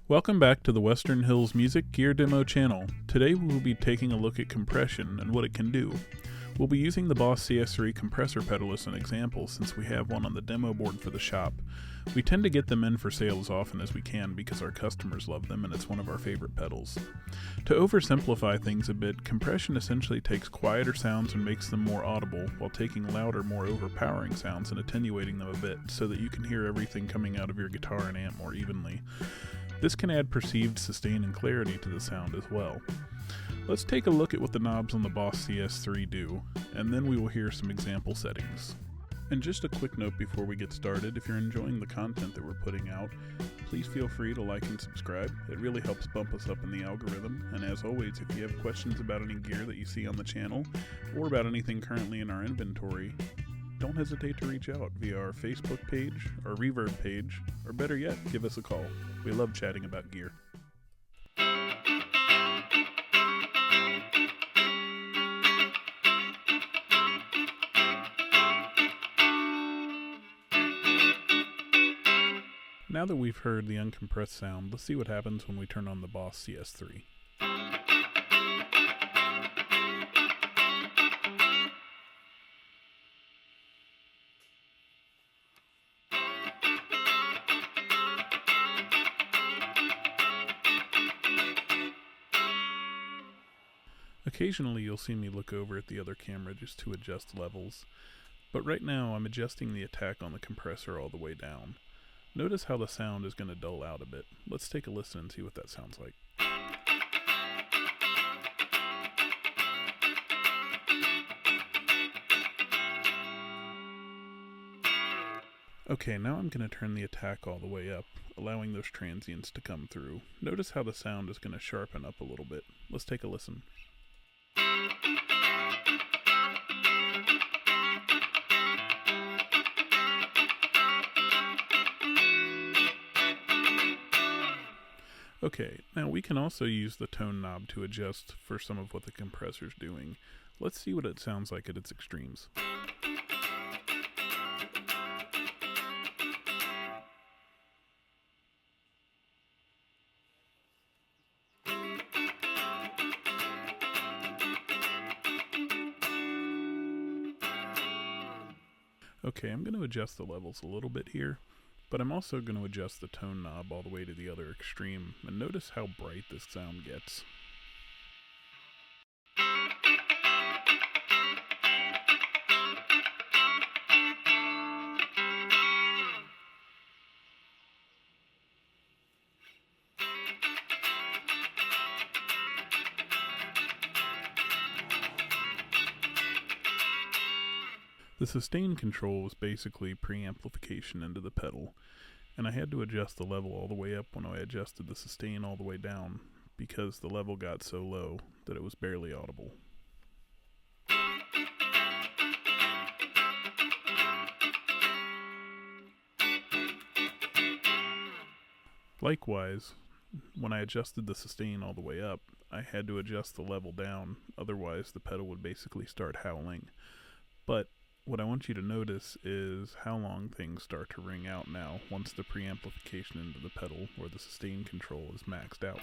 Welcome back to the Western Hills Music Gear Demo channel. Today we will be taking a look at compression and what it can do. We'll be using the Boss CS3 compressor pedal as an example since we have one on the demo board for the shop. We tend to get them in for sale as often as we can because our customers love them and it's one of our favorite pedals. To oversimplify things a bit, compression essentially takes quieter sounds and makes them more audible while taking louder, more overpowering sounds and attenuating them a bit so that you can hear everything coming out of your guitar and amp more evenly. This can add perceived sustain and clarity to the sound as well. Let's take a look at what the knobs on the Boss CS3 do, and then we will hear some example settings. And just a quick note before we get started, if you're enjoying the content that we're putting out, please feel free to like and subscribe. It really helps bump us up in the algorithm, and as always, if you have questions about any gear that you see on the channel, or about anything currently in our inventory, don't hesitate to reach out via our Facebook page, our Reverb page, or better yet, give us a call. We love chatting about gear. Now that we've heard the uncompressed sound, let's see what happens when we turn on the Boss CS3. Occasionally you'll see me look over at the other camera just to adjust levels, but right now I'm adjusting the attack on the compressor all the way down. Notice how the sound is going to dull out a bit. Let's take a listen and see what that sounds like. Okay, now I'm going to turn the attack all the way up, allowing those transients to come through. Notice how the sound is going to sharpen up a little bit. Let's take a listen. Okay, now we can also use the tone knob to adjust for some of what the compressor's doing. Let's see what it sounds like at its extremes. Okay, I'm going to adjust the levels a little bit here, but I'm also going to adjust the tone knob all the way to the other extreme, and notice how bright this sound gets. The sustain control was basically preamplification into the pedal, and I had to adjust the level all the way up when I adjusted the sustain all the way down because the level got so low that it was barely audible. Likewise, when I adjusted the sustain all the way up, I had to adjust the level down, otherwise the pedal would basically start howling. But what I want you to notice is how long things start to ring out now once the preamplification into the pedal or the sustain control is maxed out.